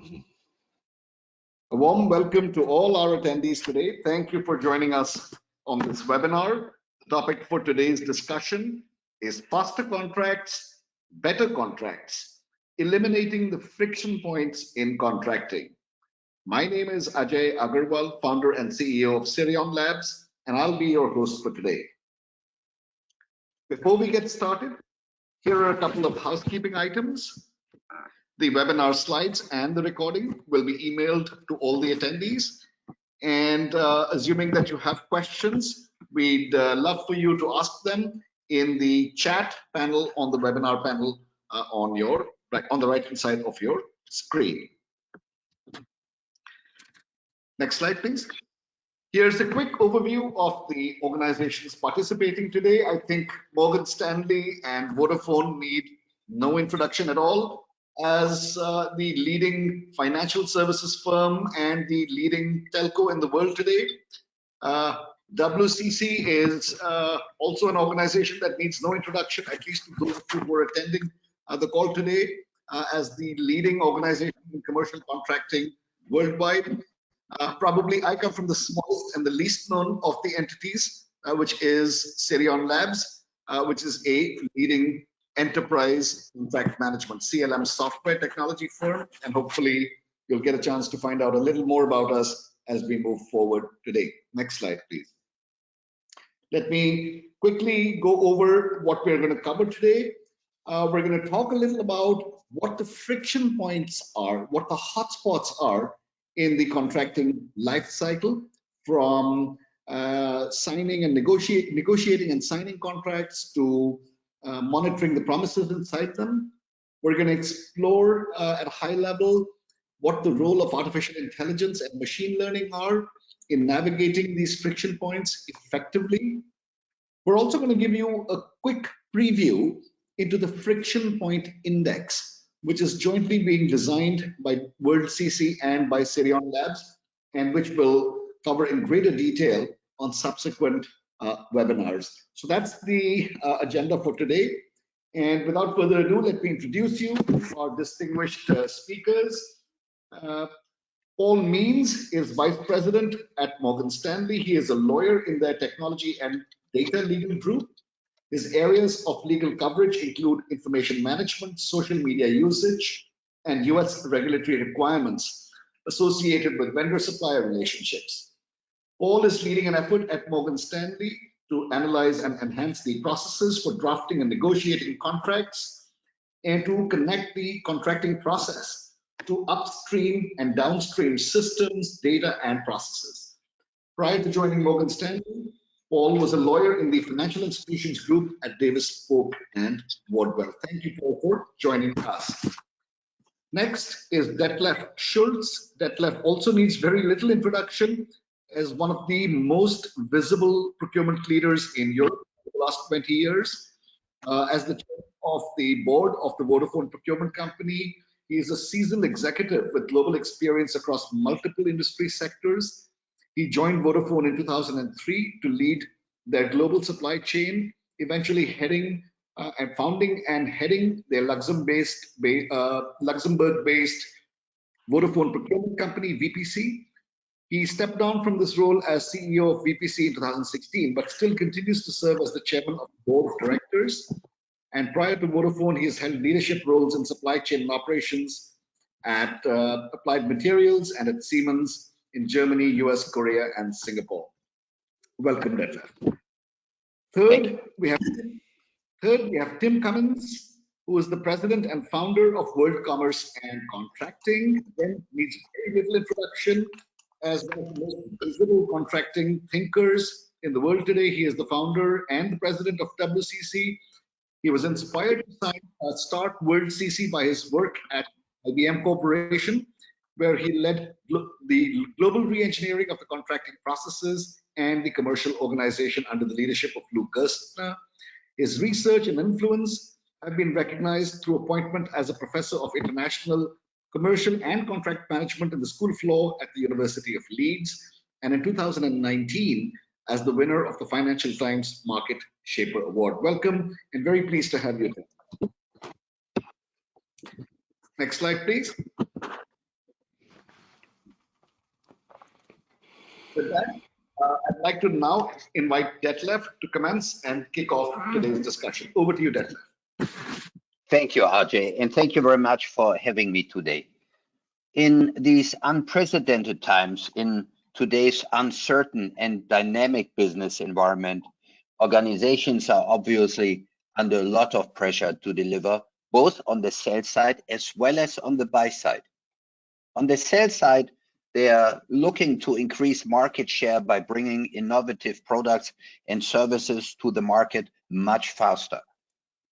A warm welcome to all our attendees today. Thank you for joining us on this webinar. The topic for today's discussion is faster contracts, better contracts, eliminating the friction points in contracting. My name is Ajay Agarwal, founder and CEO of Sirion Labs, and I'll be your host for today. Before we get started, here are a couple of housekeeping items. The webinar slides and the recording will be emailed to all the attendees. And assuming that you have questions, we'd love for you to ask them in the chat panel on the webinar panel on the right-hand side of your screen. Next slide, please. Here's a quick overview of the organizations participating today. I think Morgan Stanley and Vodafone need no introduction at all. As the leading financial services firm and the leading telco in the world today, WCC is also an organization that needs no introduction, at least to those who are attending the call today, as the leading organization in commercial contracting worldwide. Probably I come from the smallest and the least known of the entities, which is Sirion Labs, which is a leading enterprise contract management CLM software technology firm, and hopefully you'll get a chance to find out a little more about us as we move forward today. Next slide, please. Let me quickly go over what we're going to cover today. We're going to talk a little about what the friction points are, what the hotspots are in the contracting life cycle, from signing and negotiating and signing contracts to monitoring the promises inside them. We're going to explore at a high level what the role of artificial intelligence and machine learning are in navigating these friction points effectively. We're also going to give you a quick preview into the friction point index, which is jointly being designed by WorldCC and by Sirion Labs, and which we'll cover in greater detail on subsequent webinars. So that's the agenda for today. And without further ado, let me introduce you to our distinguished speakers. Paul Means is Vice President at Morgan Stanley. He is a lawyer in their technology and data legal group. His areas of legal coverage include information management, social media usage, and US regulatory requirements associated with vendor-supplier relationships. Paul is leading an effort at Morgan Stanley to analyze and enhance the processes for drafting and negotiating contracts, and to connect the contracting process to upstream and downstream systems, data, and processes. Prior to joining Morgan Stanley, Paul was a lawyer in the financial institutions group at Davis Polk and Wardwell. Thank you, Paul, for joining us. Next is Detlef Schultz. Detlef also needs very little introduction as one of the most visible procurement leaders in Europe for the last 20 years. As the chair of the board of the Vodafone Procurement Company, he is a seasoned executive with global experience across multiple industry sectors. He joined Vodafone in 2003 to lead their global supply chain, eventually heading and founding and heading their Luxembourg-based Vodafone Procurement Company, VPC. He stepped down from this role as CEO of VPC in 2016, but still continues to serve as the chairman of the board of directors. And prior to Vodafone, he has held leadership roles in supply chain operations at Applied Materials and at Siemens in Germany, US, Korea, and Singapore. Welcome, Detlef. Third, we have Tim Cummins, who is the president and founder of World Commerce and Contracting. Again, needs very little introduction. As one of the most visible contracting thinkers in the world today, he is the founder and the president of WCC. He was inspired to start WorldCC by his work at IBM Corporation, where he led the global re-engineering of the contracting processes and the commercial organization under the leadership of Lou Gerstner. His research and influence have been recognized through appointment as a professor of international commercial and contract management in the School of Law at the University of Leeds, and in 2019 as the winner of the Financial Times Market Shaper Award. Welcome, and very pleased to have you here. Next slide, please. With that, I'd like to now invite Detlef to commence and kick off today's discussion. Over to you, Detlef. Thank you, Ajay, and thank you very much for having me today. In these unprecedented times, in today's uncertain and dynamic business environment, organizations are obviously under a lot of pressure to deliver, both on the sales side as well as on the buy side. On the sales side, they are looking to increase market share by bringing innovative products and services to the market much faster.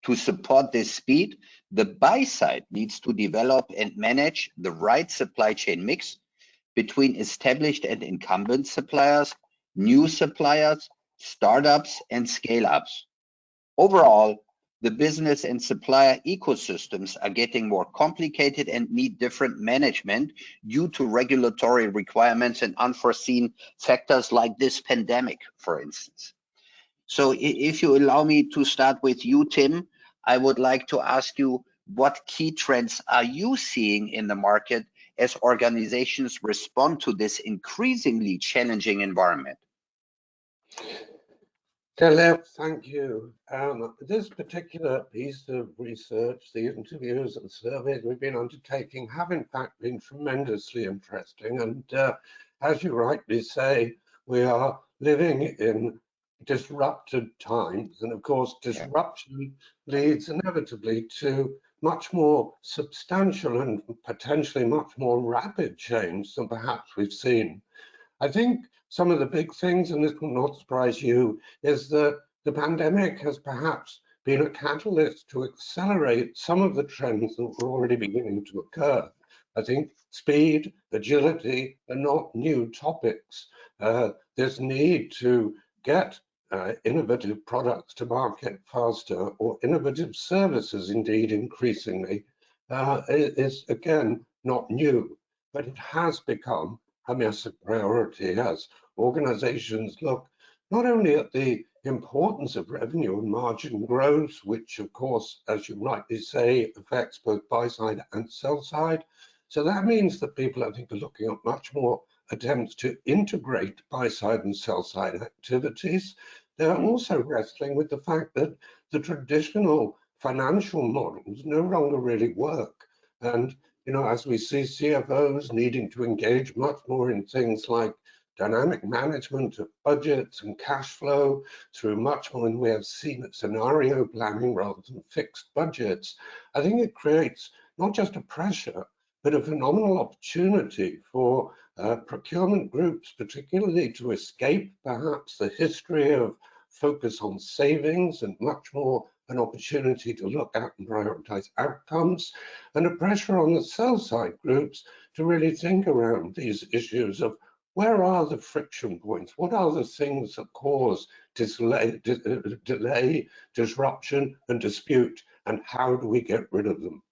To support this speed, the buy side needs to develop and manage the right supply chain mix between established and incumbent suppliers, new suppliers, startups, and scale-ups. Overall, the business and supplier ecosystems are getting more complicated and need different management due to regulatory requirements and unforeseen factors like this pandemic, for instance. So if you allow me to start with you, Tim, I would like to ask you, what key trends are you seeing in the market as organizations respond to this increasingly challenging environment? Detlef, thank you. This particular piece of research, the interviews and surveys we've been undertaking have in fact been tremendously interesting. And as you rightly say, we are living in disrupted times. And of course, disruption leads inevitably to much more substantial and potentially much more rapid change than perhaps we've seen. I think some of the big things, and this will not surprise you, is that the pandemic has perhaps been a catalyst to accelerate some of the trends that were already beginning to occur. I think speed, agility are not new topics. This need to get innovative products to market faster, or innovative services indeed increasingly, is again not new, but it has become a massive priority as organizations look not only at the importance of revenue and margin growth, which of course, as you rightly say, affects both buy side and sell side. So that means that people, I think, are looking at much more attempts to integrate buy side and sell side activities. They're also wrestling with the fact that the traditional financial models no longer really work. And as we see CFOs needing to engage much more in things like dynamic management of budgets and cash flow through much more than we have seen at scenario planning rather than fixed budgets, I think it creates not just a pressure, but a phenomenal opportunity for procurement groups, particularly to escape perhaps the history of focus on savings and much more an opportunity to look at and prioritize outcomes, and a pressure on the sell side groups to really think around these issues of where are the friction points? What are the things that cause delay, disruption, and dispute, and how do we get rid of them?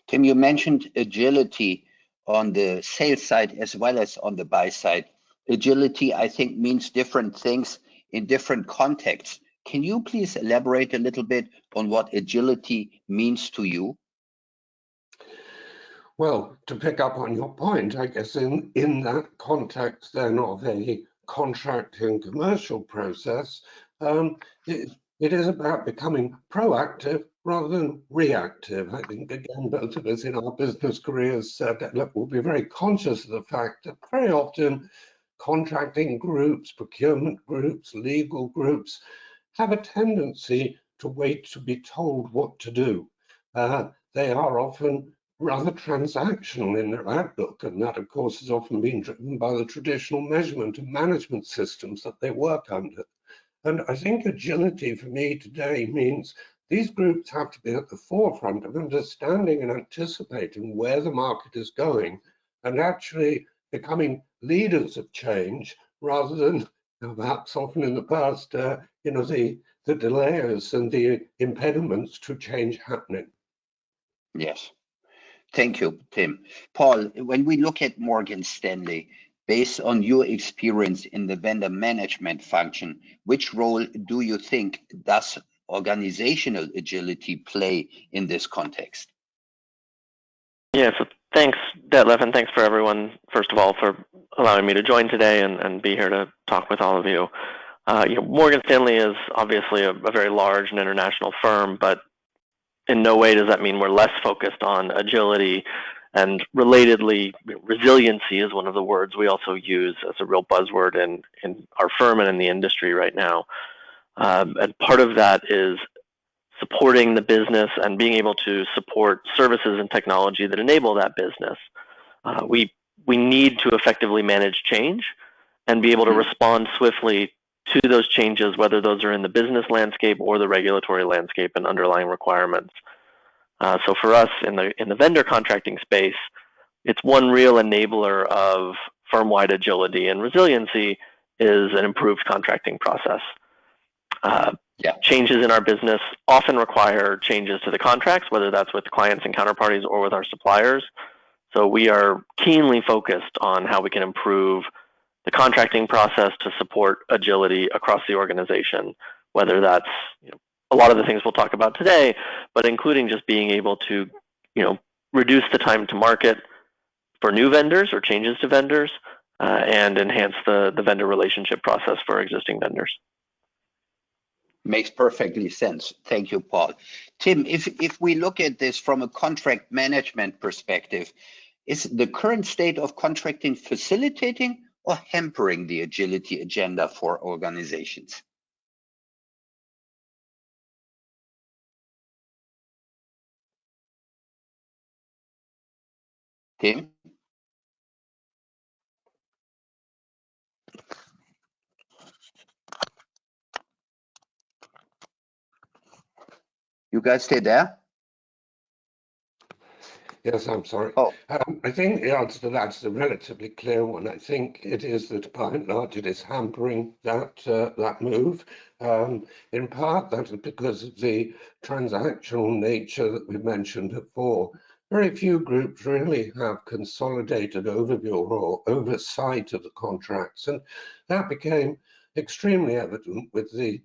Tim, you mentioned agility on the sales side as well as on the buy side. Agility, I think, means different things in different contexts. Can you please elaborate a little bit on what agility means to you? Well, to pick up on your point, I guess in that context then of a contracting commercial process, it is about becoming proactive rather than reactive. I think, again, both of us in our business careers will be very conscious of the fact that very often contracting groups, procurement groups, legal groups have a tendency to wait to be told what to do. They are often rather transactional in their outlook, and that, of course, has often been driven by the traditional measurement and management systems that they work under. And I think agility for me today means these groups have to be at the forefront of understanding and anticipating where the market is going and actually becoming leaders of change rather than perhaps often in the past, the delayers and the impediments to change happening. Yes. Thank you, Tim. Paul, when we look at Morgan Stanley, based on your experience in the vendor management function, which role do you think does organizational agility play in this context? Yeah, so thanks, Detlef, and thanks for everyone, first of all, for allowing me to join today and be here to talk with all of you. Morgan Stanley is obviously a very large and international firm, but in no way does that mean we're less focused on agility. And relatedly, resiliency is one of the words we also use as a real buzzword in our firm and in the industry right now. And part of that is supporting the business and being able to support services and technology that enable that business. We need to effectively manage change and be able to respond swiftly to those changes, whether those are in the business landscape or the regulatory landscape and underlying requirements. So for us in the vendor contracting space, it's one real enabler of firm-wide agility, and resiliency is an improved contracting process. Changes in our business often require changes to the contracts, whether that's with clients and counterparties or with our suppliers. So we are keenly focused on how we can improve the contracting process to support agility across the organization, whether that's a lot of the things we'll talk about today, but including just being able to reduce the time to market for new vendors or changes to vendors and enhance the vendor relationship process for existing vendors. Makes perfectly sense. Thank you, Paul. Tim, if we look at this from a contract management perspective, is the current state of contracting facilitating or hampering the agility agenda for organizations? Tim? You guys stay there? Yes, I'm sorry. Oh. I think the answer to that's a relatively clear one. I think it is that by and large it is hampering that move. In part, that is because of the transactional nature that we mentioned before. Very few groups really have consolidated overview or oversight of the contracts, and that became extremely evident with the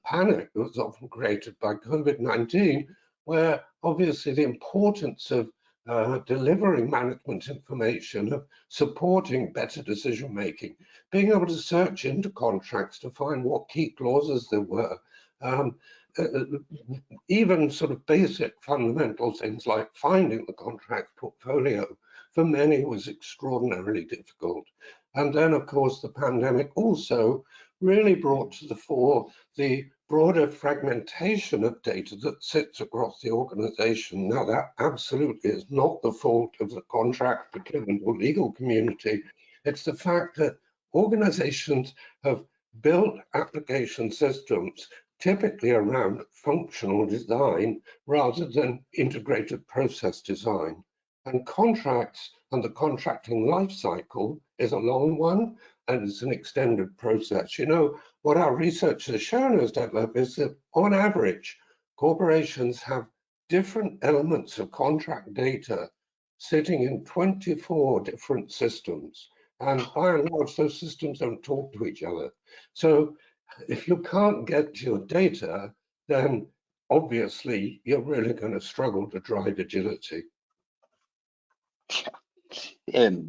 panic that was often created by COVID-19, where obviously the importance of delivering management information, of supporting better decision making, being able to search into contracts to find what key clauses there were, even sort of basic fundamental things like finding the contract portfolio for many was extraordinarily difficult. And then, of course, the pandemic also really brought to the fore the broader fragmentation of data that sits across the organization. Now, that absolutely is not the fault of the contract, procurement, or legal community. It's the fact that organizations have built application systems typically around functional design rather than integrated process design. And contracts and the contracting life cycle is a long one, and it's an extended process. What our research has shown us, Detlef, is that on average, corporations have different elements of contract data sitting in 24 different systems. And by and large, those systems don't talk to each other. So if you can't get to your data, then obviously you're really going to struggle to drive agility.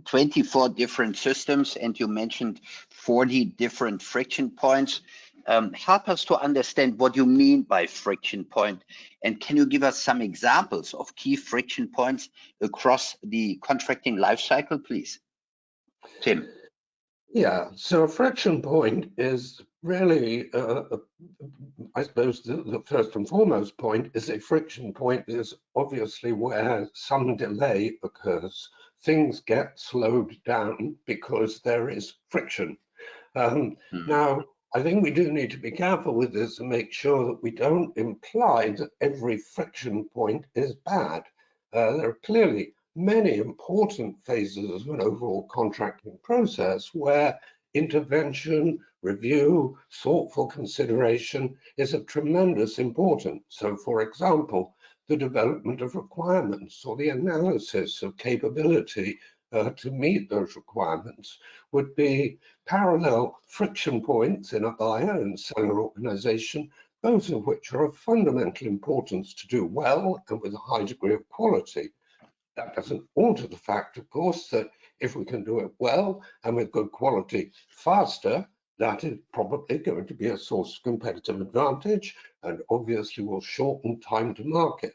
24 different systems, and you mentioned 40 different friction points. Help us to understand what you mean by friction point, and can you give us some examples of key friction points across the contracting lifecycle, please? Tim. Yeah, so a friction point is really, I suppose the first and foremost point is a friction point is obviously where some delay occurs. Things get slowed down because there is friction. Now, I think we do need to be careful with this and make sure that we don't imply that every friction point is bad. There are clearly many important phases of an overall contracting process where intervention, review, thoughtful consideration is of tremendous importance. So, for example, the development of requirements or the analysis of capability to meet those requirements would be parallel friction points in a buyer and seller organization, both of which are of fundamental importance to do well and with a high degree of quality. That doesn't alter the fact, of course, that if we can do it well and with good quality faster, that is probably going to be a source of competitive advantage and obviously will shorten time to market.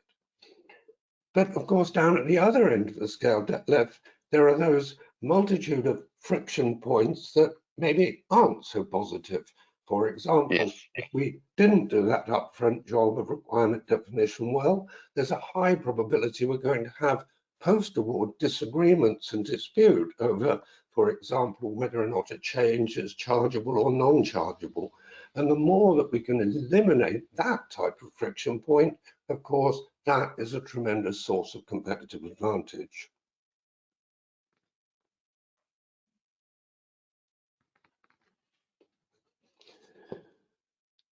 But of course, down at the other end of the scale, Detlef, there are those multitude of friction points that maybe aren't so positive. For example, Yes. if we didn't do that upfront job of requirement definition well, there's a high probability we're going to have post-award disagreements and dispute over, for example, whether or not a change is chargeable or non-chargeable. And the more that we can eliminate that type of friction point, of course, that is a tremendous source of competitive advantage.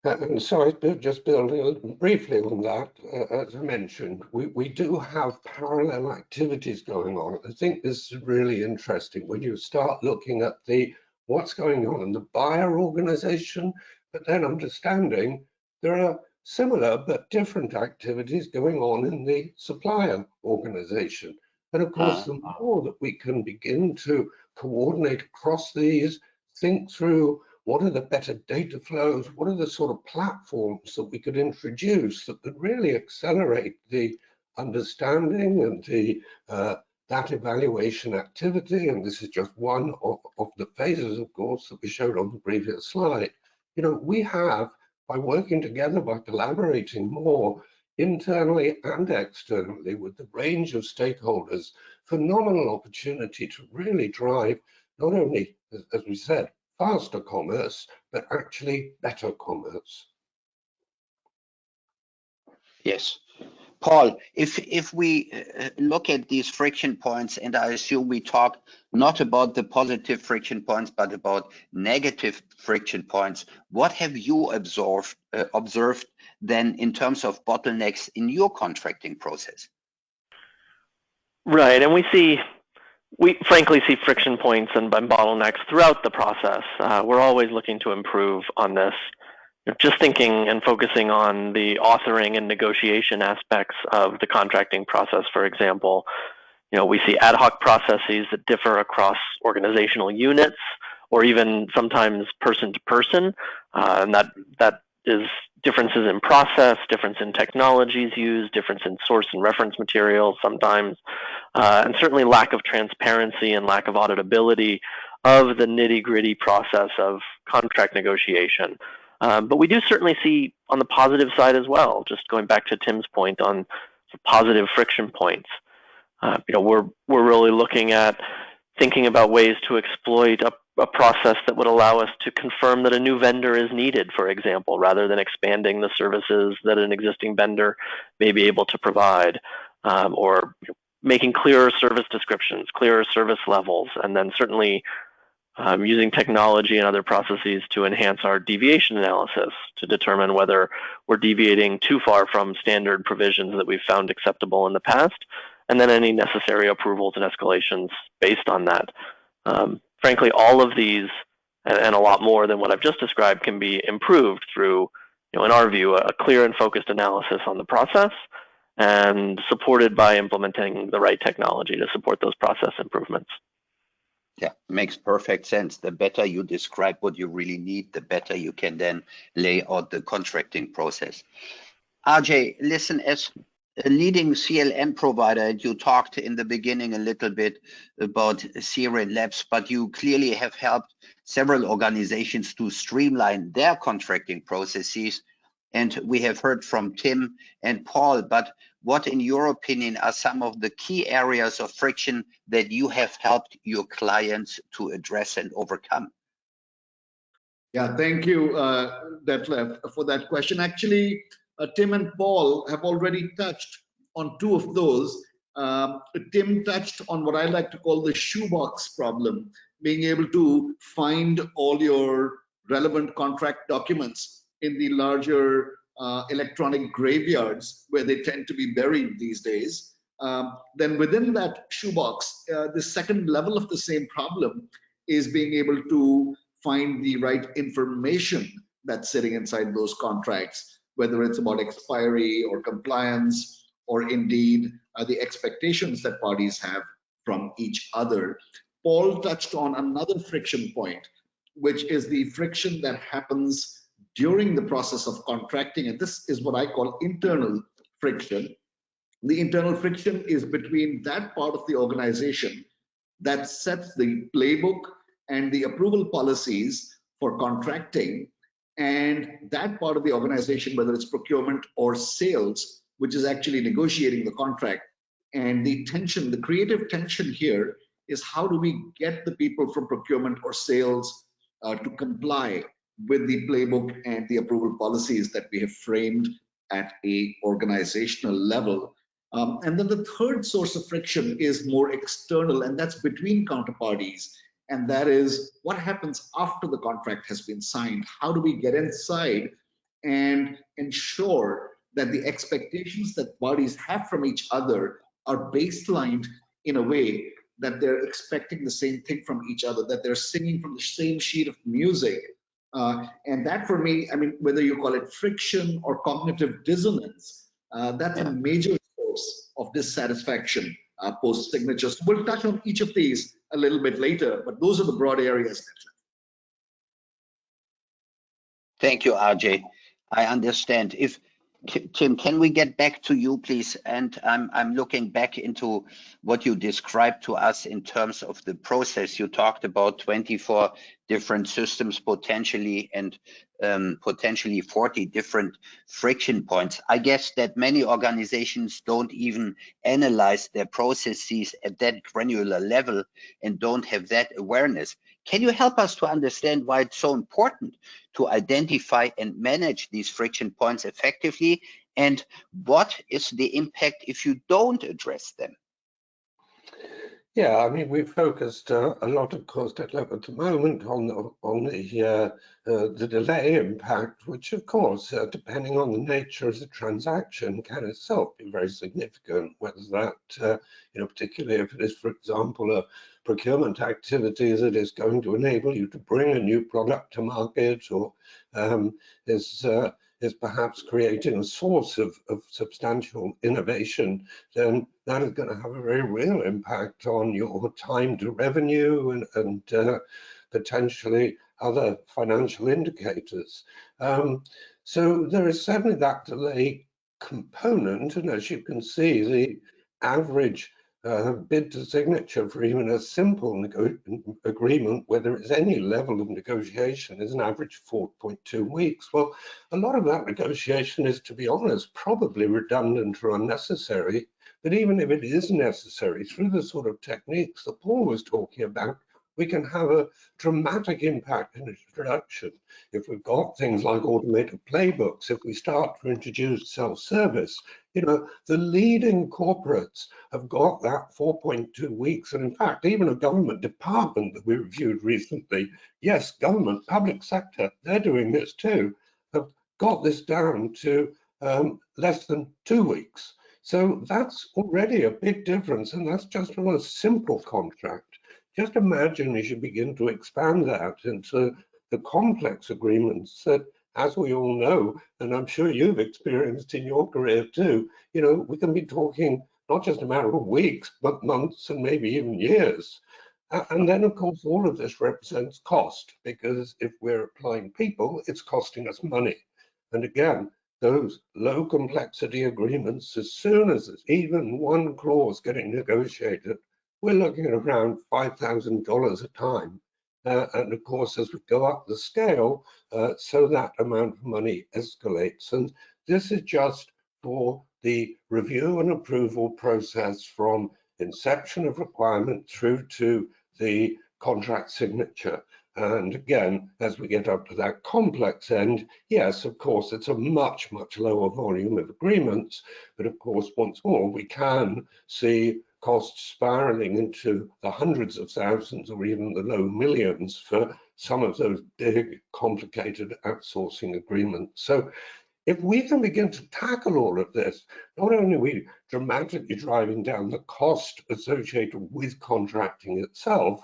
And so I just building briefly on that, as I mentioned, we do have parallel activities going on. I think this is really interesting when you start looking at what's going on in the buyer organization, but then understanding there are similar but different activities going on in the supplier organization. And of course, the more that we can begin to coordinate across these, think through what are the better data flows, what are the sort of platforms that we could introduce that could really accelerate the understanding and the that evaluation activity. And this is just one of the phases, of course, that we showed on the previous slide. You know, we have, by working together, by collaborating more internally and externally with the range of stakeholders, phenomenal opportunity to really drive not only, as we said, faster commerce, but actually better commerce. Yes. Paul, if we look at these friction points, and I assume we talk not about the positive friction points, but about negative friction points, what have you observed then in terms of bottlenecks in your contracting process? Right, and we frankly see friction points and bottlenecks throughout the process. We're always looking to improve on this. Just thinking and focusing on the authoring and negotiation aspects of the contracting process, for example, we see ad hoc processes that differ across organizational units or even sometimes person to person, and that is differences in process, difference in technologies used, difference in source and reference materials sometimes, and certainly lack of transparency and lack of auditability of the nitty-gritty process of contract negotiation. But we do certainly see on the positive side as well, just going back to Tim's point on positive friction points. We're really looking at thinking about ways to exploit a process that would allow us to confirm that a new vendor is needed, for example, rather than expanding the services that an existing vendor may be able to provide, or making clearer service descriptions, clearer service levels, and then certainly using technology and other processes to enhance our deviation analysis to determine whether we're deviating too far from standard provisions that we've found acceptable in the past, and then any necessary approvals and escalations based on that. Frankly, all of these and a lot more than what I've just described can be improved through, in our view, a clear and focused analysis on the process and supported by implementing the right technology to support those process improvements. Yeah, makes perfect sense. The better you describe what you really need, the better you can then lay out the contracting process. RJ, listen, as a leading CLM provider, and you talked in the beginning a little bit about Sirion Labs, but you clearly have helped several organizations to streamline their contracting processes. And we have heard from Tim and Paul, but what, in your opinion, are some of the key areas of friction that you have helped your clients to address and overcome? Yeah, thank you, Detlef, for that question. Actually, Tim and Paul have already touched on two of those. Tim touched on what I like to call the shoebox problem, being able to find all your relevant contract documents in the larger electronic graveyards where they tend to be buried these days. Then within that shoebox, the second level of the same problem is being able to find the right information that's sitting inside those contracts, whether it's about expiry or compliance or indeed the expectations that parties have from each other. Paul touched on another friction point, which is the friction that happens during the process of contracting, and this is what I call internal friction. The internal friction is between that part of the organization that sets the playbook and the approval policies for contracting, and that part of the organization, whether it's procurement or sales, which is actually negotiating the contract. And the tension, the creative tension here is how do we get the people from procurement or sales to comply with the playbook and the approval policies that we have framed at a organizational level. And then the third source of friction is more external, and that's between counterparties. And that is what happens after the contract has been signed. How do we get inside and ensure that the expectations that parties have from each other are baselined in a way that they're expecting the same thing from each other, that they're singing from the same sheet of music. And that for me, I mean, whether you call it friction or cognitive dissonance, that's a major source of dissatisfaction post-signature. So we'll touch on each of these a little bit later, but those are the broad areas. Thank you, RJ. I understand. If Tim, can we get back to you, please? And I'm looking back into what you described to us in terms of the process. You talked about 24 different systems potentially, and potentially 40 different friction points. I guess that many organizations don't even analyze their processes at that granular level and don't have that awareness. Can you help us to understand why it's so important to identify and manage these friction points effectively, and what is the impact if you don't address them? Yeah, I mean, we've focused a lot, of course, at the moment on the delay impact, which, of course, depending on the nature of the transaction, can itself be very significant. Whether that, particularly if it is, for example, a procurement activity that is going to enable you to bring a new product to market, or is perhaps creating a source of substantial innovation, then that is going to have a very real impact on your time to revenue and potentially other financial indicators. So there is certainly that delay component, and as you can see, the average bid to signature for even a simple agreement, whether it's any level of negotiation, is an average 4.2 weeks. Well, a lot of that negotiation is, to be honest, probably redundant or unnecessary. But even if it is necessary, through the sort of techniques that Paul was talking about, we can have a dramatic impact in introduction. If we've got things like automated playbooks, if we start to introduce self-service, the leading corporates have got that 4.2 weeks. And in fact, even a government department that we reviewed recently, yes, government, public sector, they're doing this too, have got this down to less than 2 weeks. So that's already a big difference, and that's just on a simple contract. Just imagine as you begin to expand that into the complex agreements that, as we all know, and I'm sure you've experienced in your career too, we can be talking not just a matter of weeks, but months and maybe even years. And then, of course, all of this represents cost, because if we're applying people, it's costing us money. And again, those low complexity agreements, as soon as there's even one clause getting negotiated, we're looking at around $5,000 a time. And of course, as we go up the scale, so that amount of money escalates. And this is just for the review and approval process from inception of requirement through to the contract signature. And again, as we get up to that complex end, yes, of course, it's a much, much lower volume of agreements. But of course, once more, we can see costs spiraling into the hundreds of thousands or even the low millions for some of those big, complicated outsourcing agreements. So if we can begin to tackle all of this, not only are we dramatically driving down the cost associated with contracting itself,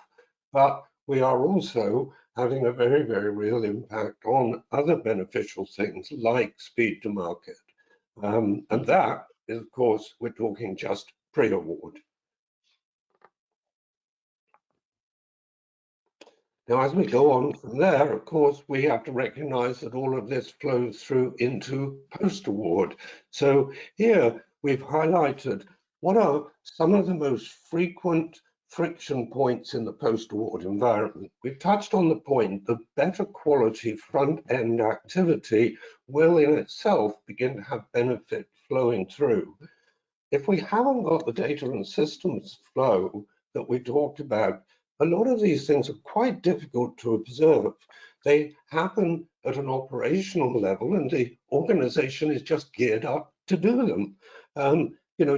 but we are also having a very, very real impact on other beneficial things like speed to market. And that is, of course, we're talking just PreAward. Now, as we go on from there, of course, we have to recognize that all of this flows through into PostAward. So here we've highlighted what are some of the most frequent friction points in the PostAward environment. We've touched on the point that better quality front-end activity will in itself begin to have benefit flowing through. If we haven't got the data and systems flow that we talked about, a lot of these things are quite difficult to observe. They happen at an operational level and the organization is just geared up to do them.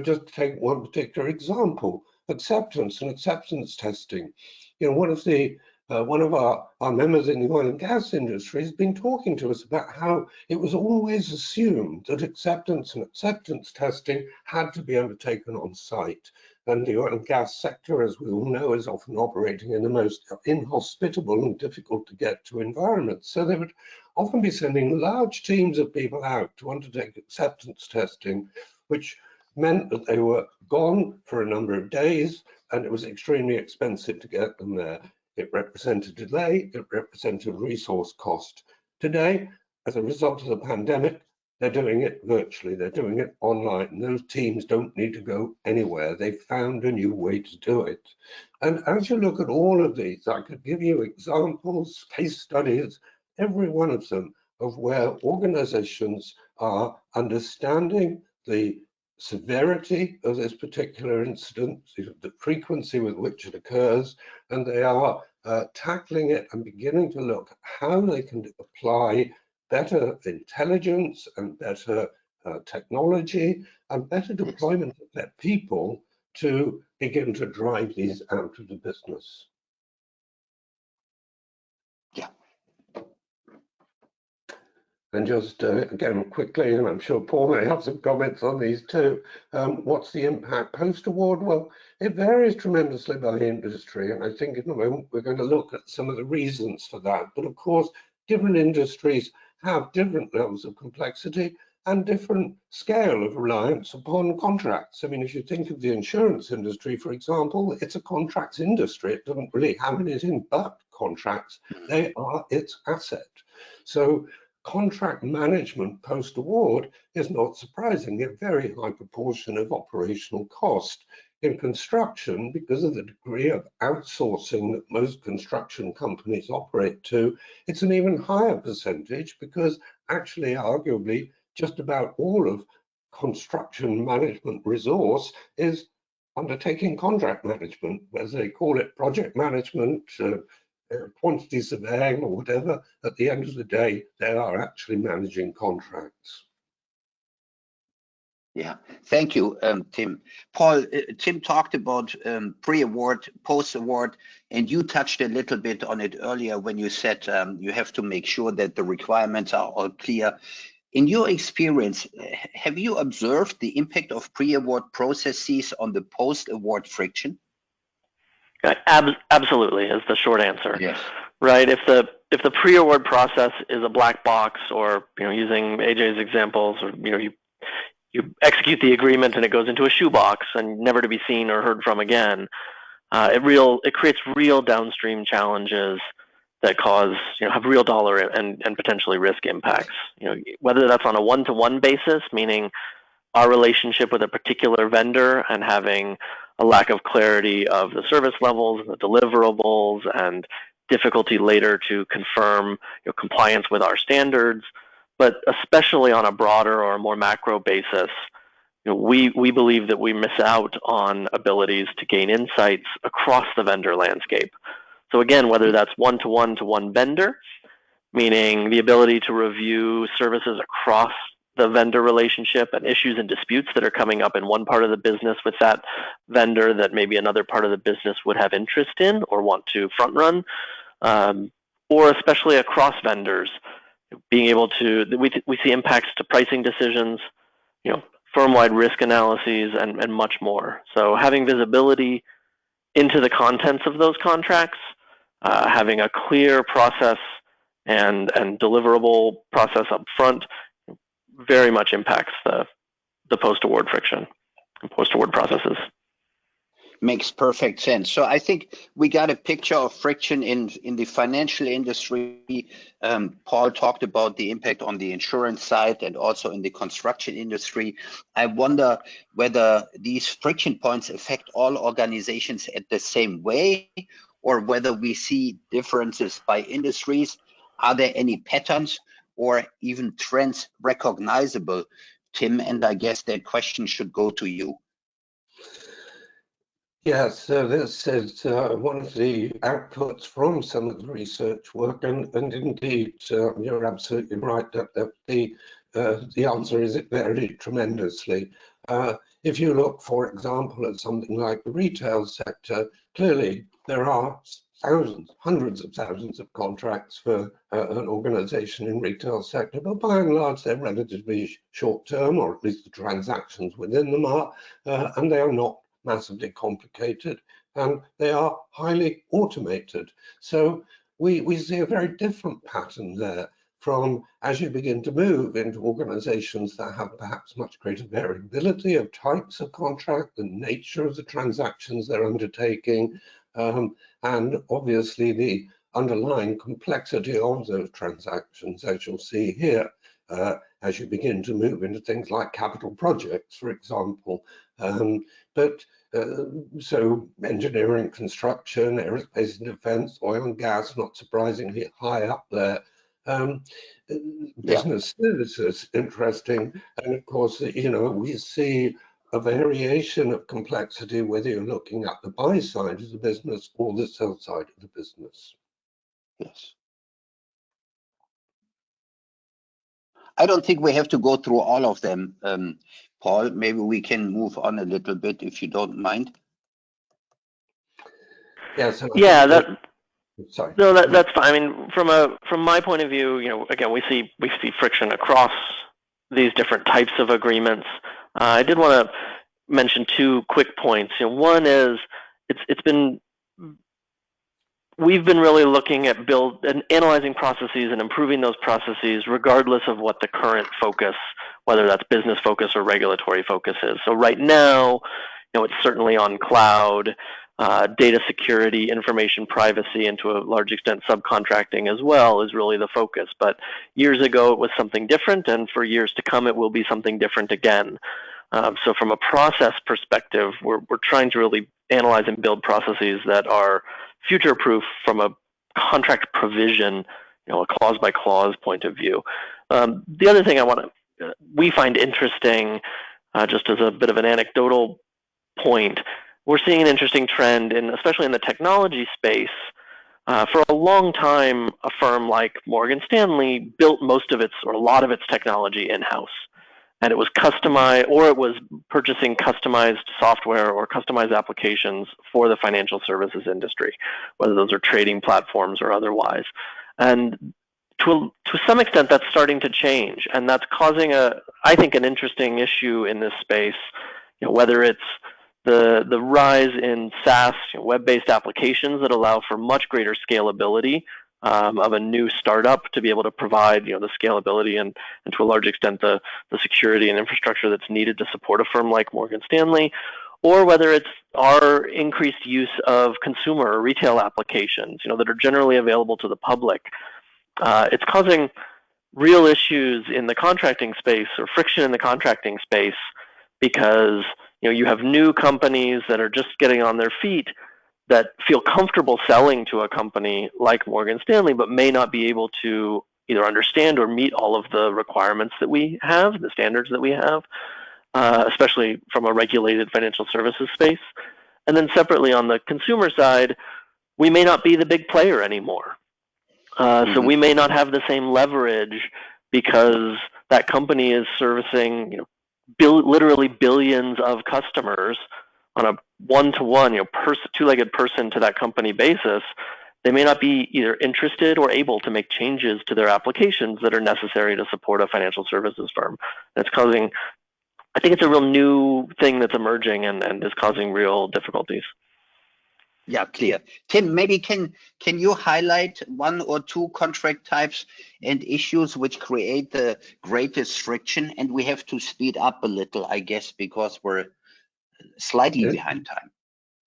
Just to take one particular example, acceptance and acceptance testing. One of our members in the oil and gas industry has been talking to us about how it was always assumed that acceptance and acceptance testing had to be undertaken on site. And the oil and gas sector, as we all know, is often operating in the most inhospitable and difficult to get to environments. So they would often be sending large teams of people out to undertake acceptance testing, which meant that they were gone for a number of days and it was extremely expensive to get them there. It represented delay, it represented resource cost. Today, as a result of the pandemic, they're doing it virtually, they're doing it online. And those teams don't need to go anywhere. They've found a new way to do it. And as you look at all of these, I could give you examples, case studies, every one of them, of where organizations are understanding the severity of this particular incident, the frequency with which it occurs, and they are tackling it and beginning to look how they can apply better intelligence and better technology and better deployment of their people to begin to drive these out of the business. Yeah. And just again quickly, and I'm sure Paul may have some comments on these too, what's the impact post-award? Well, it varies tremendously by industry, and I think in a moment we're going to look at some of the reasons for that. But of course, different industries have different levels of complexity and different scale of reliance upon contracts. I mean, if you think of the insurance industry, for example, it's a contracts industry. It doesn't really have anything but contracts. They are its asset. So contract management post-award is not surprising, a very high proportion of operational cost. In construction, because of the degree of outsourcing that most construction companies operate to, it's an even higher percentage because actually, arguably, just about all of construction management resource is undertaking contract management, whether they call it project management, quantity surveying or whatever. At the end of the day, they are actually managing contracts. Yeah, thank you, Tim. Paul, Tim talked about pre-award, post-award, and you touched a little bit on it earlier when you said you have to make sure that the requirements are all clear. In your experience, have you observed the impact of pre-award processes on the post-award friction? Absolutely is the short answer. Yes. Right. If the pre-award process is a black box, or using AJ's examples, or you execute the agreement and it goes into a shoebox and never to be seen or heard from again, it creates real downstream challenges that cause have real dollar and potentially risk impacts. Whether that's on a one-to-one basis, meaning our relationship with a particular vendor and having a lack of clarity of the service levels and the deliverables and difficulty later to confirm compliance with our standards, but especially on a broader or more macro basis, we believe that we miss out on abilities to gain insights across the vendor landscape. So again, whether that's one-to-one to one vendor, meaning the ability to review services across the vendor relationship and issues and disputes that are coming up in one part of the business with that vendor that maybe another part of the business would have interest in or want to front run, or especially across vendors, being able to, we see impacts to pricing decisions, firm-wide risk analyses, and much more. So having visibility into the contents of those contracts, having a clear process and deliverable process up front very much impacts the post-award friction and post-award processes. Makes perfect sense. So I think we got a picture of friction in the financial industry. Paul talked about the impact on the insurance side and also in the construction industry. I wonder whether these friction points affect all organizations at the same way, or whether we see differences by industries. Are there any patterns or even trends recognizable, Tim? And I guess that question should go to you. Yes, so this is one of the outputs from some of the research work, and indeed, you're absolutely right that the answer is it varied tremendously. If you look, for example, at something like the retail sector, clearly there are thousands, hundreds of thousands of contracts for an organization in retail sector, but by and large they're relatively short term, or at least the transactions within them are, and they are not massively complicated, and they are highly automated. So we see a very different pattern there from as you begin to move into organizations that have perhaps much greater variability of types of contract, the nature of the transactions they're undertaking, and obviously the underlying complexity of those transactions, as you'll see here, as you begin to move into things like capital projects, for example. So engineering, construction, aerospace and defense, oil and gas, not surprisingly high up there. Business services, interesting. And of course, we see a variation of complexity, whether you're looking at the buy side of the business or the sell side of the business. Yes. I don't think we have to go through all of them, Paul. Maybe we can move on a little bit if you don't mind. Yes. Yeah, sorry. No, that's fine. I mean, from my point of view, again, we see friction across these different types of agreements. I did want to mention two quick points. One is we've been really looking at and analyzing processes and improving those processes regardless of what the current focus, whether that's business focus or regulatory focus is. So right now, it's certainly on cloud, data security, information privacy, and to a large extent subcontracting as well is really the focus. But years ago it was something different, and for years to come it will be something different again. So from a process perspective, we're trying to really analyze and build processes that are future-proof from a contract provision, a clause-by-clause point of view. The other thing we find interesting, just as a bit of an anecdotal point, we're seeing an interesting trend, especially in the technology space. For a long time, a firm like Morgan Stanley built most of its, or a lot of its technology in-house. And it was customized, or it was purchasing customized software or customized applications for the financial services industry, whether those are trading platforms or otherwise. And to some extent, that's starting to change. And that's causing I think, an interesting issue in this space, whether it's the rise in SaaS, web-based applications that allow for much greater scalability of a new startup to be able to provide, the scalability and to a large extent the security and infrastructure that's needed to support a firm like Morgan Stanley, or whether it's our increased use of consumer or retail applications, that are generally available to the public. It's causing real issues in the contracting space, or friction in the contracting space, because you have new companies that are just getting on their feet that feel comfortable selling to a company like Morgan Stanley, but may not be able to either understand or meet all of the requirements that we have, the standards that we have, especially from a regulated financial services space. And then separately on the consumer side, we may not be the big player anymore. So we may not have the same leverage because that company is servicing, literally billions of customers on a one-to-one, two-legged person to that company basis. They may not be either interested or able to make changes to their applications that are necessary to support a financial services firm. And it's causing, I think it's a real new thing that's emerging and is causing real difficulties. Yeah, clear. Tim, maybe can you highlight one or two contract types and issues which create the greatest friction? And we have to speed up a little, I guess, because we're slightly behind time.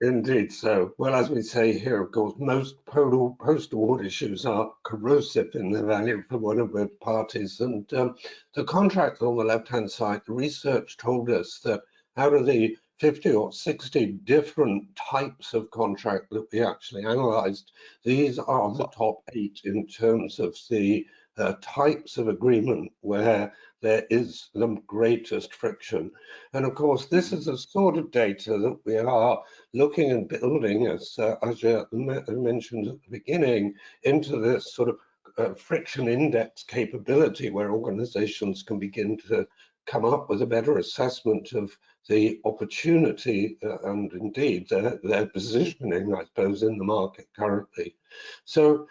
Indeed so. Well, as we say here, of course, most post-award issues are corrosive in their value for one of both parties. And the contract on the left-hand side, the research told us that out of the 50 or 60 different types of contract that we actually analyzed, these are the top 8 in terms of the types of agreement where there is the greatest friction. And of course, this is the sort of data that we are looking and building, as Ajay mentioned at the beginning, into this sort of friction index capability where organizations can begin to come up with a better assessment of the opportunity and indeed their positioning, I suppose, in the market currently. So,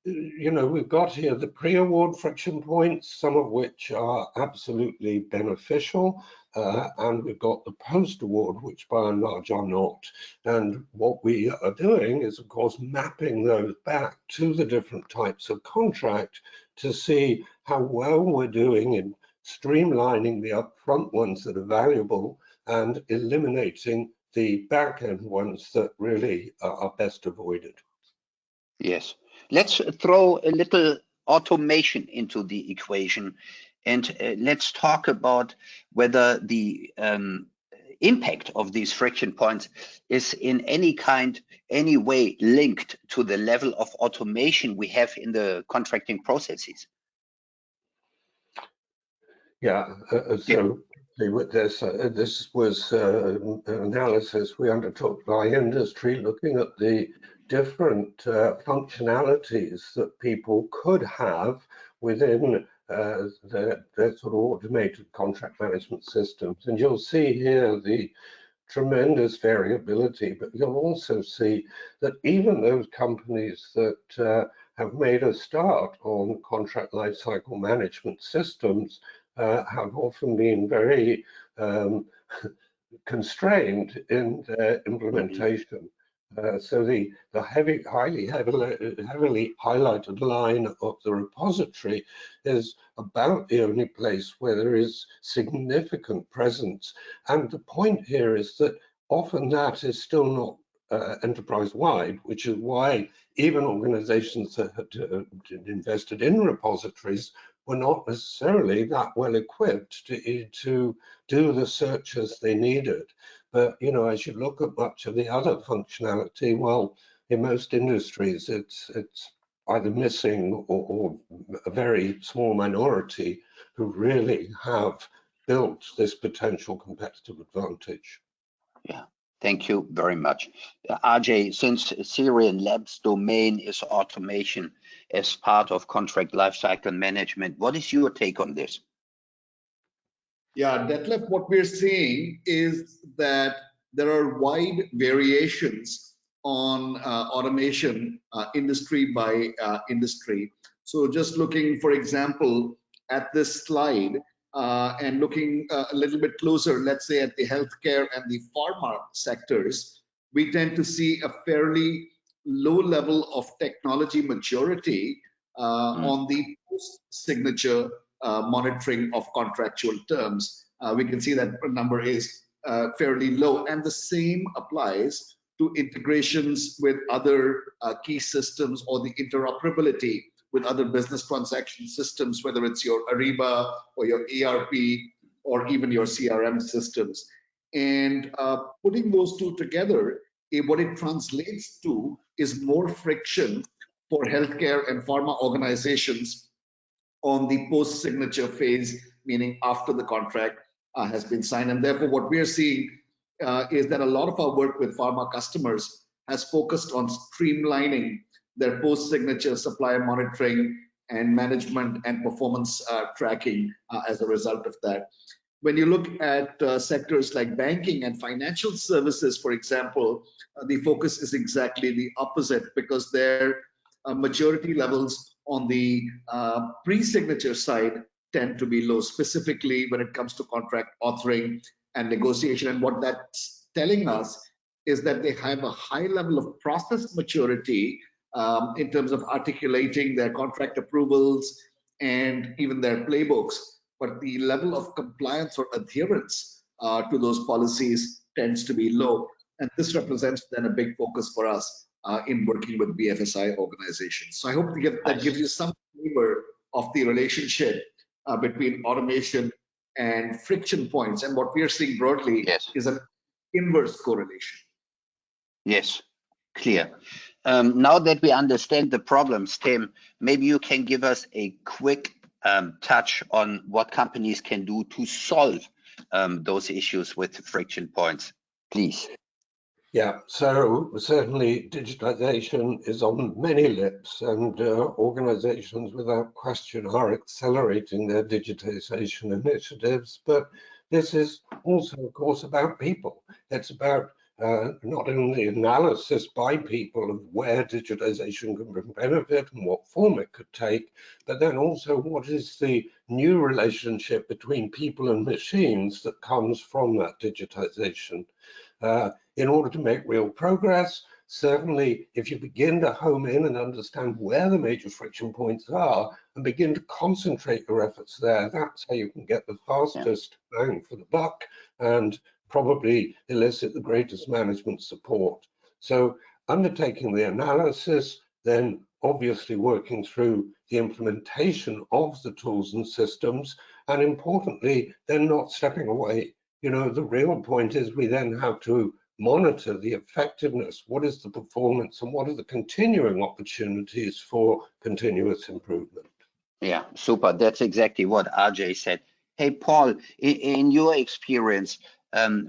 you know, we've got here the pre-award friction points, some of which are absolutely beneficial, and we've got the post-award, which by and large are not. And what we are doing is, of course, mapping those back to the different types of contract to see how well we're doing in streamlining the upfront ones that are valuable and eliminating the back-end ones that really are best avoided. Yes. Let's throw a little automation into the equation, and let's talk about whether the impact of these friction points is in any way linked to the level of automation we have in the contracting processes. Yeah, so this was an analysis we undertook by industry, looking at the different functionalities that people could have within their sort of automated contract management systems. And you'll see here the tremendous variability, but you'll also see that even those companies that have made a start on contract lifecycle management systems have often been very constrained in their implementation. So the heavily highlighted line of the repository is about the only place where there is significant presence. And the point here is that often that is still not enterprise-wide, which is why even organizations that had invested in repositories were not necessarily that well equipped to do the searches they needed. But, you know, as you look at much of the other functionality, well, in most industries, it's either missing or a very small minority who really have built this potential competitive advantage. Yeah, thank you very much. Ajay, since Sirion Labs domain is automation as part of contract lifecycle management, what is your take on this? Yeah, Detlef, what we're seeing is that there are wide variations on automation industry by industry. So just looking, for example, at this slide and looking a little bit closer, let's say at the healthcare and the pharma sectors, we tend to see a fairly low level of technology maturity on the post-signature monitoring of contractual terms. We can see that number is fairly low, and the same applies to integrations with other key systems or the interoperability with other business transaction systems, whether it's your Ariba or your ERP or even your CRM systems. And putting those two together, what it translates to is more friction for healthcare and pharma organizations on the post-signature phase, meaning after the contract has been signed. And therefore, what we are seeing is that a lot of our work with pharma customers has focused on streamlining their post-signature supplier monitoring and management and performance tracking as a result of that. When you look at sectors like banking and financial services, for example, the focus is exactly the opposite, because their maturity levels on the pre-signature side tend to be low, specifically when it comes to contract authoring and negotiation. And what that's telling us is that they have a high level of process maturity in terms of articulating their contract approvals and even their playbooks, but the level of compliance or adherence to those policies tends to be low. And this represents then a big focus for us in working with BFSI organizations. So I hope that gives you some flavor of the relationship between automation and friction points. And what we are seeing broadly is an inverse correlation. Yes, clear. Now that we understand the problems, Tim, maybe you can give us a quick touch on what companies can do to solve those issues with friction points, please. Yeah, so certainly digitization is on many lips, and organizations without question are accelerating their digitization initiatives. But this is also, of course, about people. It's about not only analysis by people of where digitization can bring benefit and what form it could take, but then also what is the new relationship between people and machines that comes from that digitization. In order to make real progress, certainly if you begin to home in and understand where the major friction points are and begin to concentrate your efforts there, that's how you can get the fastest bang for the buck and probably elicit the greatest management support. So undertaking the analysis, then obviously working through the implementation of the tools and systems, and importantly, then not stepping away. You know, the real point is we then have to monitor the effectiveness, what is the performance, and what are the continuing opportunities for continuous improvement. Yeah, super. That's exactly what RJ said. Hey, Paul, in your experience,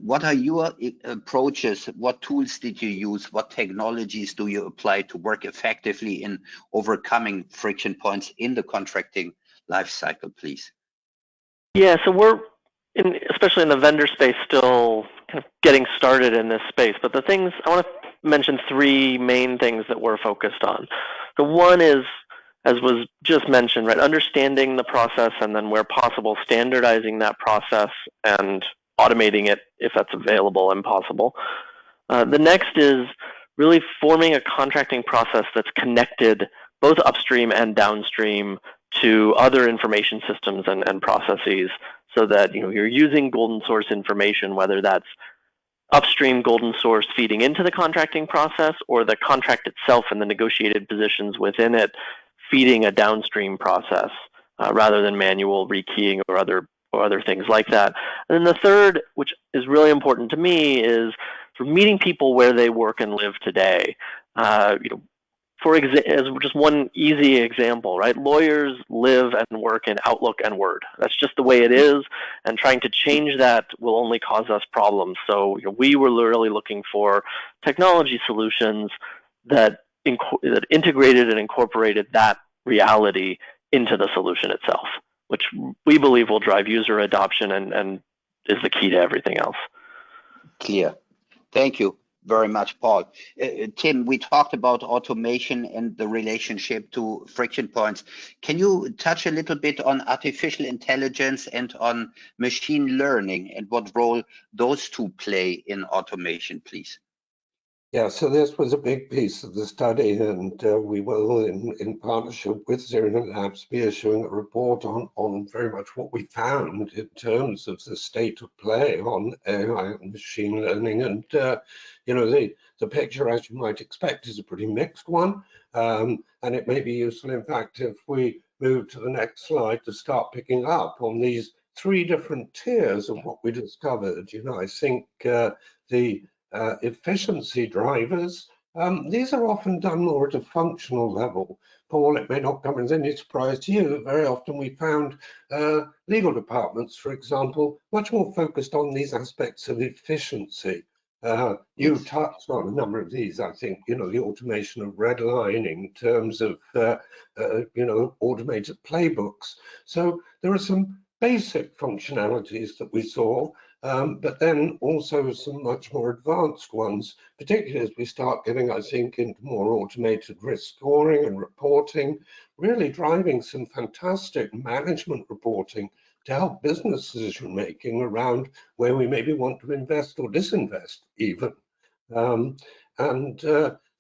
what are your approaches? What tools did you use? What technologies do you apply to work effectively in overcoming friction points in the contracting lifecycle, please? Yeah, so we're, especially in the vendor space, still kind of getting started in this space. But the things, I want to mention three main things that we're focused on. The one is, as was just mentioned, right, understanding the process and then where possible, standardizing that process and automating it if that's available and possible. The next is really forming a contracting process that's connected both upstream and downstream to other information systems and processes, so that you're using golden source information, whether that's upstream golden source feeding into the contracting process or the contract itself and the negotiated positions within it feeding a downstream process rather than manual rekeying or other things like that. And then the third, which is really important to me, is for meeting people where they work and live today. For example, as just one easy example, right? Lawyers live and work in Outlook and Word. That's just the way it is, and trying to change that will only cause us problems. So we were really looking for technology solutions that integrated and incorporated that reality into the solution itself, which we believe will drive user adoption and is the key to everything else. Clear. Thank you very much, Paul. Tim, we talked about automation and the relationship to friction points. Can you touch a little bit on artificial intelligence and on machine learning and what role those two play in automation, please? Yeah, so this was a big piece of the study, and we will, in partnership with Sirion Labs, be issuing a report on very much what we found in terms of the state of play on AI and machine learning. And, the picture, as you might expect, is a pretty mixed one. And it may be useful, in fact, if we move to the next slide to start picking up on these three different tiers of what we discovered. I think the efficiency drivers, these are often done more at a functional level. Paul, it may not come as any surprise to you, very often we found legal departments, for example, much more focused on these aspects of efficiency. You touched on a number of these, I think, the automation of redlining in terms of, automated playbooks. So there are some basic functionalities that we saw, but then also some much more advanced ones, particularly as we start getting, I think, into more automated risk scoring and reporting, really driving some fantastic management reporting to help business decision making around where we maybe want to invest or disinvest even.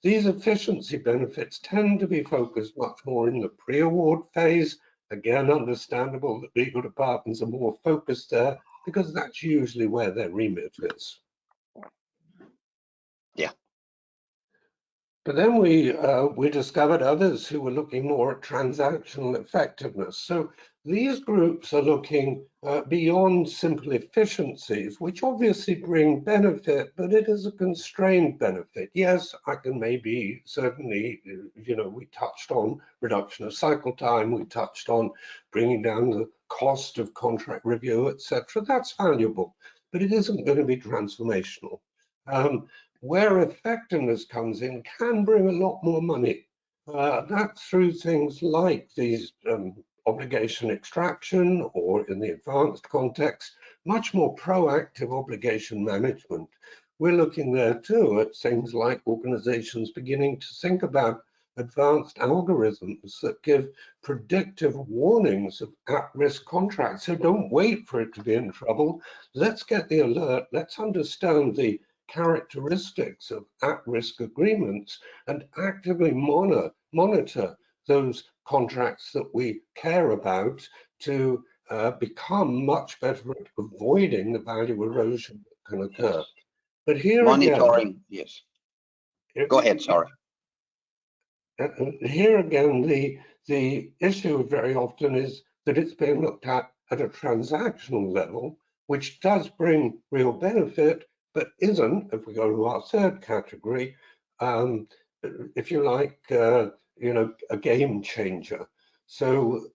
These efficiency benefits tend to be focused much more in the pre-award phase. Again, understandable that legal departments are more focused there because that's usually where their remit is. Yeah. But then we discovered others who were looking more at transactional effectiveness. So these groups are looking beyond simple efficiencies, which obviously bring benefit, but it is a constrained benefit. Yes, I can maybe certainly, we touched on reduction of cycle time, we touched on bringing down the cost of contract review, etc. That's valuable, but it isn't going to be transformational. Where effectiveness comes in can bring a lot more money. That's through things like these obligation extraction, or in the advanced context, much more proactive obligation management. We're looking there too at things like organizations beginning to think about advanced algorithms that give predictive warnings of at-risk contracts. So don't wait for it to be in trouble. Let's get the alert. Let's understand the characteristics of at-risk agreements and actively monitor those contracts that we care about to become much better at avoiding the value erosion that can occur. But here Monitoring, again, yes. Go ahead, sorry. Here again, the issue very often is that it's being looked at a transactional level, which does bring real benefit, but isn't, if we go to our third category, if you like, a game changer. So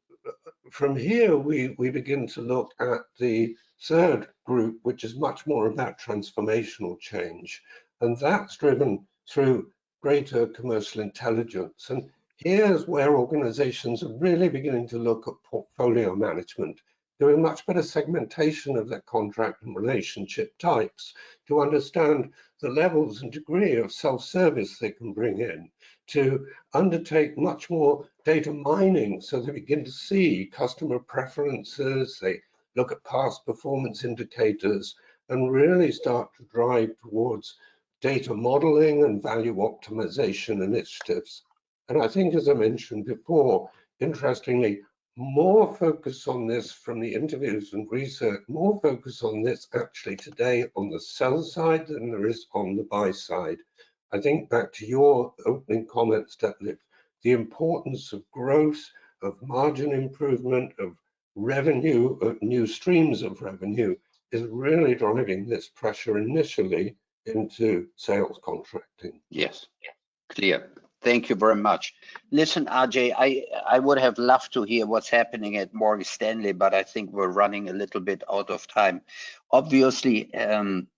from here, we begin to look at the third group, which is much more about transformational change. And that's driven through greater commercial intelligence. And here's where organizations are really beginning to look at portfolio management, doing much better segmentation of their contract and relationship types to understand the levels and degree of self-service they can bring in, to undertake much more data mining so they begin to see customer preferences, they look at past performance indicators, and really start to drive towards data modeling and value optimization initiatives. And I think, as I mentioned before, interestingly, more focus on this from the interviews and research, more focus on this actually today on the sell side than there is on the buy side. I think back to your opening comments, Detlef, the importance of growth, of margin improvement, of revenue, of new streams of revenue is really driving this pressure initially into sales contracting. Yes, clear. Thank you very much. Listen, RJ, I would have loved to hear what's happening at Morgan Stanley, but I think we're running a little bit out of time. Obviously,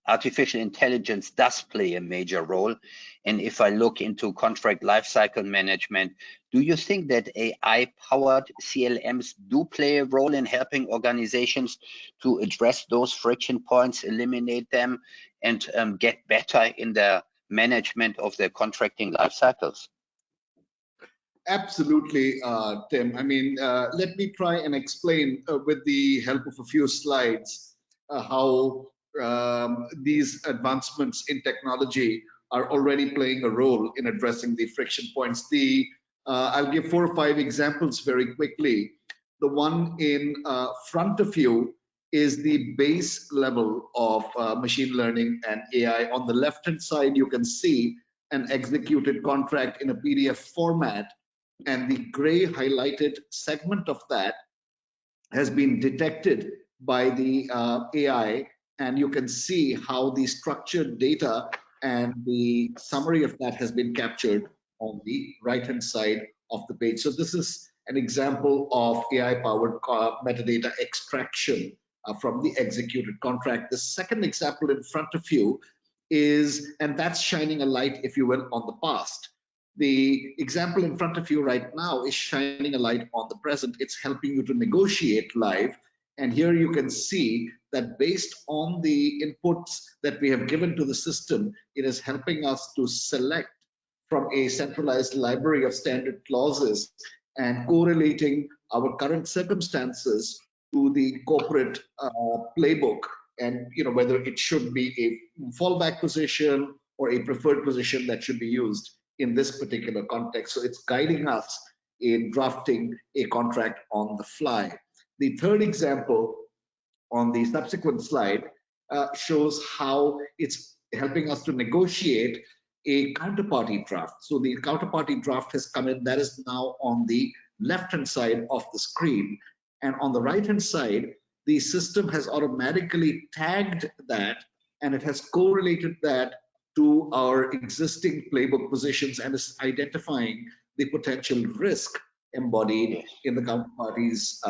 artificial intelligence does play a major role. And if I look into contract lifecycle management, do you think that AI-powered CLMs do play a role in helping organizations to address those friction points, eliminate them, and get better in the management of their contracting life cycles? Absolutely, Tim. I mean, let me try and explain with the help of a few slides how these advancements in technology are already playing a role in addressing the friction points. I'll give 4 or 5 examples very quickly. The one in front of you is the base level of machine learning and AI. On the left-hand side, you can see an executed contract in a PDF format, and the gray highlighted segment of that has been detected by the AI, and you can see how the structured data and the summary of that has been captured on the right-hand side of the page. So this is an example of AI-powered metadata extraction from the executed contract. The second example in front of you is, and that's shining a light, if you will, on the past. The example in front of you right now is shining a light on the present. It's helping you to negotiate live. And here you can see that based on the inputs that we have given to the system, it is helping us to select from a centralized library of standard clauses and correlating our current circumstances to the corporate playbook, and whether it should be a fallback position or a preferred position that should be used in this particular context. So it's guiding us in drafting a contract on the fly. The third example on the subsequent slide shows how it's helping us to negotiate a counterparty draft. So the counterparty draft has come in, that is now on the left-hand side of the screen. And on the right-hand side, the system has automatically tagged that, and it has correlated that to our existing playbook positions and is identifying the potential risk embodied in the counterparty's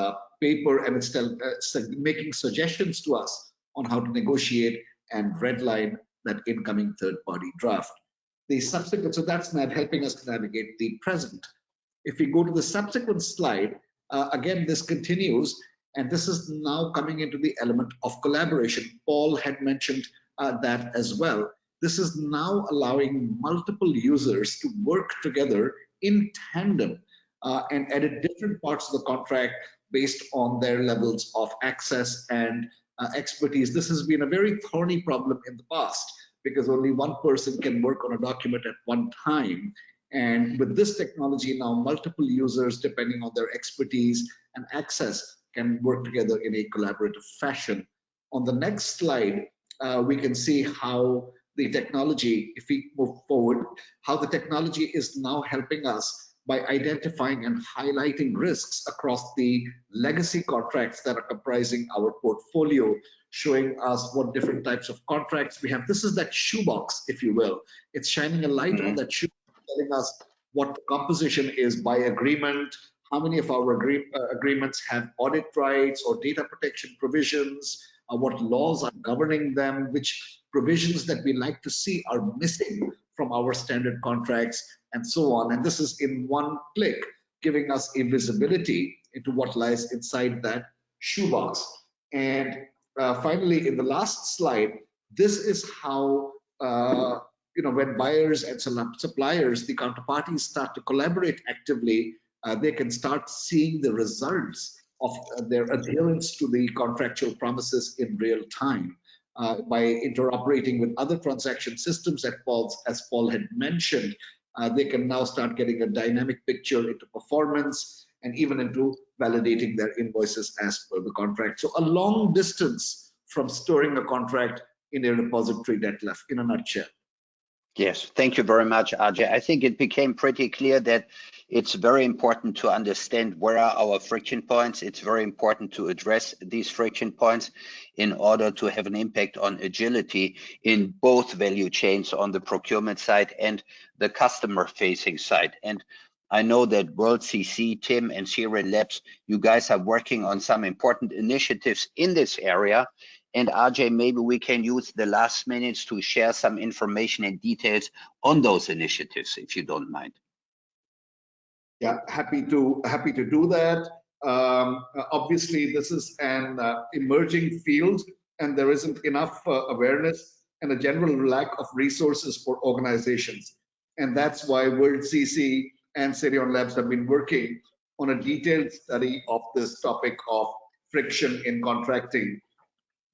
paper, and it's making suggestions to us on how to negotiate and redline that incoming third-party draft. The subsequent, so that's not helping us to navigate the present. If we go to the subsequent slide, again, this continues, and this is now coming into the element of collaboration. Paul had mentioned that as well. This is now allowing multiple users to work together in tandem and edit different parts of the contract based on their levels of access and expertise. This has been a very thorny problem in the past because only one person can work on a document at one time. And with this technology now, multiple users, depending on their expertise and access, can work together in a collaborative fashion. On the next slide, we can see how the technology, if we move forward, how the technology is now helping us by identifying and highlighting risks across the legacy contracts that are comprising our portfolio, showing us what different types of contracts we have. This is that shoebox, if you will. It's shining a light on that shoebox, telling us what the composition is by agreement, how many of our agreements have audit rights or data protection provisions, what laws are governing them, which provisions that we like to see are missing from our standard contracts, and so on. And this is in one click, giving us a visibility into what lies inside that shoebox. And finally, in the last slide, this is how when buyers and suppliers, the counterparties, start to collaborate actively, they can start seeing the results of their adherence to the contractual promises in real time. By interoperating with other transaction systems, as Paul had mentioned, they can now start getting a dynamic picture into performance and even into validating their invoices as per the contract. So a long distance from storing a contract in a repository that left, in a nutshell. Yes, thank you very much, Ajay. I think it became pretty clear that it's very important to understand where are our friction points. It's very important to address these friction points in order to have an impact on agility in both value chains, on the procurement side and the customer facing side. And I know that World CC, Tim, and Sirion Labs, you guys are working on some important initiatives in this area. And Ajay, maybe we can use the last minutes to share some information and details on those initiatives, if you don't mind. Yeah, happy to do that. Obviously, this is an emerging field, and there isn't enough awareness and a general lack of resources for organizations. And that's why World CC and Sirion Labs have been working on a detailed study of this topic of friction in contracting.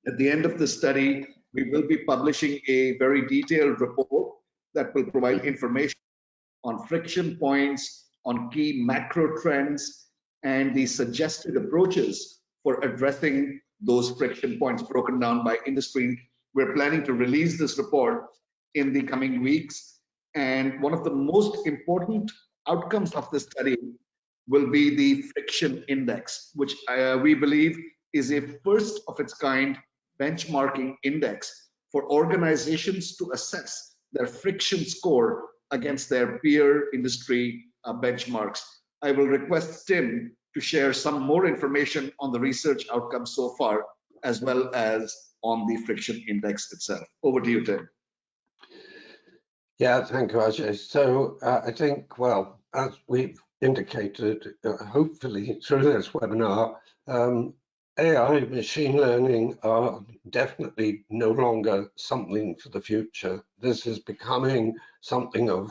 At the end of the study, we will be publishing a very detailed report that will provide information on friction points, on key macro trends, and the suggested approaches for addressing those friction points broken down by industry. We're planning to release this report in the coming weeks. And one of the most important outcomes of this study will be the friction index, which we believe is a first of its kind benchmarking index for organizations to assess their friction score against their peer industry benchmarks. I will request Tim to share some more information on the research outcomes so far, as well as on the friction index itself. Over to you, Tim. Yeah, thank you, Ajay. So I think, well, as we've indicated, hopefully through this webinar, AI, machine learning are definitely no longer something for the future. This is becoming something of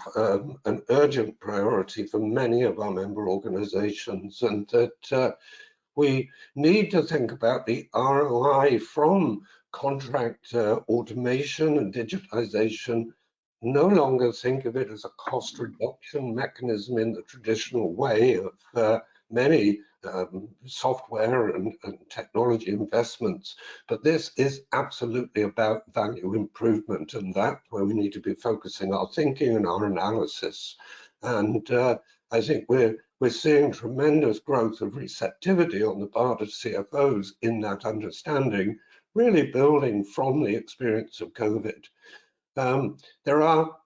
an urgent priority for many of our member organizations, and that we need to think about the ROI from contract automation and digitization no longer think of it as a cost reduction mechanism in the traditional way of many software and technology investments, but this is absolutely about value improvement, and that's where we need to be focusing our thinking and our analysis. And I think we're seeing tremendous growth of receptivity on the part of CFOs in that understanding, really building from the experience of COVID. There are,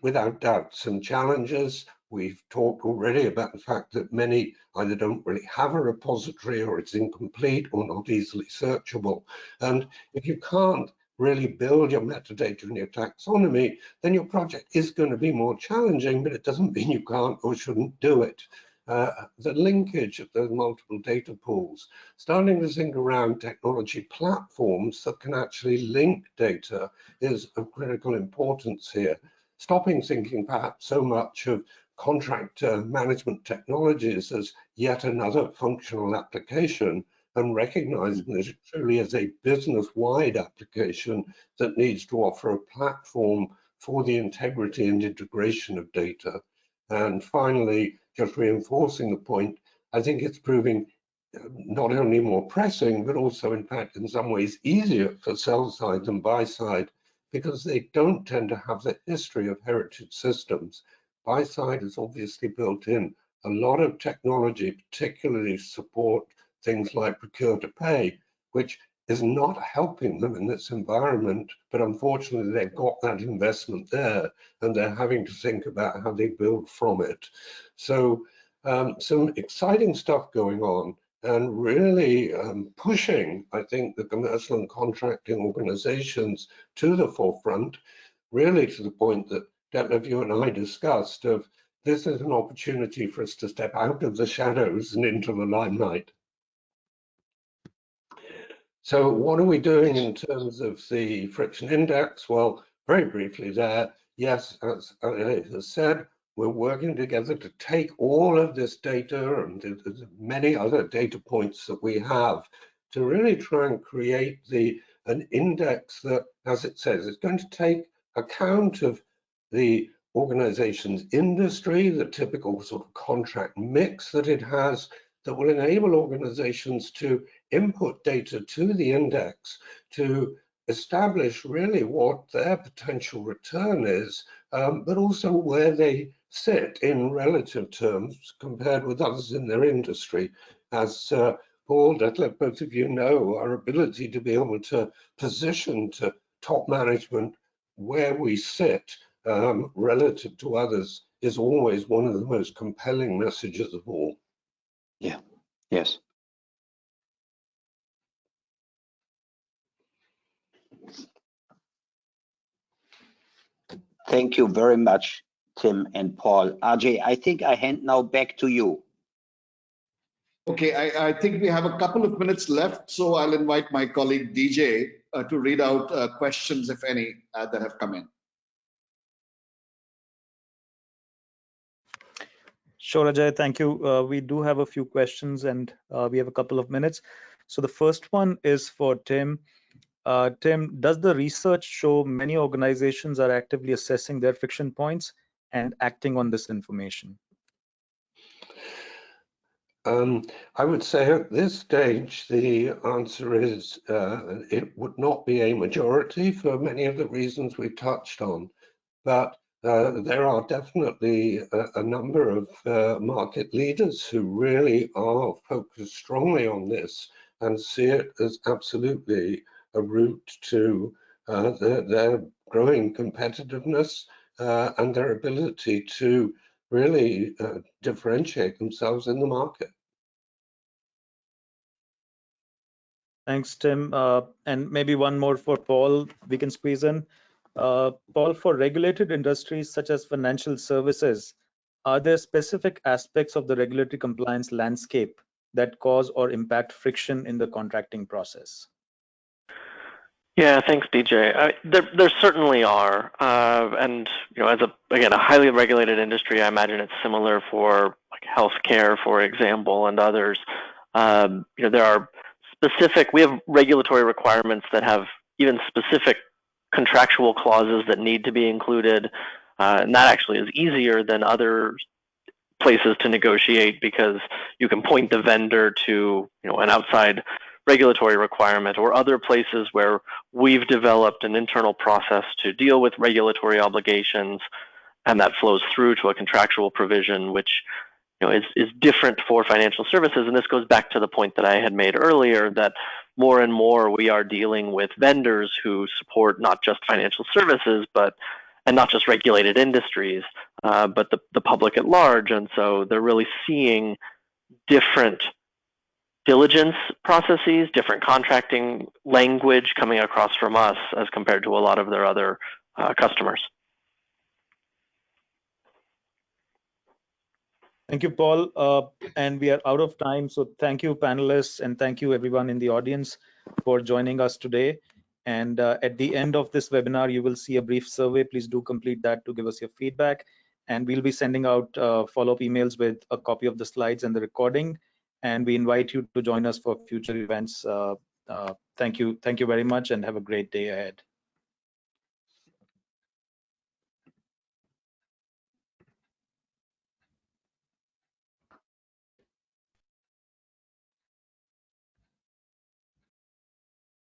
without doubt, some challenges. We've talked already about the fact that many either don't really have a repository, or it's incomplete or not easily searchable. And if you can't really build your metadata and your taxonomy, then your project is going to be more challenging, but it doesn't mean you can't or shouldn't do it. The linkage of those multiple data pools, starting to think around technology platforms that can actually link data, is of critical importance here. Stopping thinking perhaps so much of contract management technologies as yet another functional application, and recognizing that it truly is a business-wide application that needs to offer a platform for the integrity and integration of data. And finally, just reinforcing the point, I think it's proving not only more pressing, but also, in fact, in some ways easier for sell side than buy side, because they don't tend to have the history of heritage systems. Buy side has obviously built in a lot of technology, particularly to support things like procure to pay, which is not helping them in this environment, but unfortunately they've got that investment there and they're having to think about how they build from it. So some exciting stuff going on, and really pushing, I think, the commercial and contracting organizations to the forefront, really to the point that Detlef, you and I discussed, of this is an opportunity for us to step out of the shadows and into the limelight. So what are we doing in terms of the friction index? Well, very briefly there, yes, as I said, we're working together to take all of this data and the many other data points that we have to really try and create an index that, as it says, is going to take account of the organization's industry, the typical sort of contract mix that it has, that will enable organizations to input data to the index to establish really what their potential return is, but also where they sit in relative terms compared with others in their industry. As Paul, Detlef, both of you know, our ability to be able to position to top management where we sit relative to others is always one of the most compelling messages of all. Yeah, yes. Thank you very much, Tim and Paul. RJ, I think I hand now back to you. Okay, I think we have a couple of minutes left, so I'll invite my colleague DJ to read out questions, if any, that have come in. Sure, Ajay, thank you. We do have a few questions and we have a couple of minutes. So the first one is for Tim. Tim, does the research show many organizations are actively assessing their friction points and acting on this information? I would say at this stage, the answer is it would not be a majority for many of the reasons we touched on, but there are definitely a number of market leaders who really are focused strongly on this and see it as absolutely a route to their growing competitiveness and their ability to really differentiate themselves in the market. Thanks, Tim. And maybe one more for Paul, we can squeeze in. Paul, for regulated industries such as financial services, are there specific aspects of the regulatory compliance landscape that cause or impact friction in the contracting process? Yeah, thanks, DJ. There certainly are, and as a highly regulated industry, I imagine it's similar for like healthcare, for example, and others. There are we have regulatory requirements that have even specific contractual clauses that need to be included. And that actually is easier than other places to negotiate, because you can point the vendor to an outside regulatory requirement, or other places where we've developed an internal process to deal with regulatory obligations, and that flows through to a contractual provision, which is different for financial services. And this goes back to the point that I had made earlier, that more and more we are dealing with vendors who support not just financial services, and not just regulated industries, but the public at large. And so they're really seeing different diligence processes, different contracting language coming across from us as compared to a lot of their other customers. Thank you, Paul. And we are out of time. So thank you, panelists, and thank you everyone in the audience for joining us today. And at the end of this webinar, you will see a brief survey. Please do complete that to give us your feedback. And we'll be sending out follow-up emails with a copy of the slides and the recording. And we invite you to join us for future events. Thank you very much, and have a great day ahead.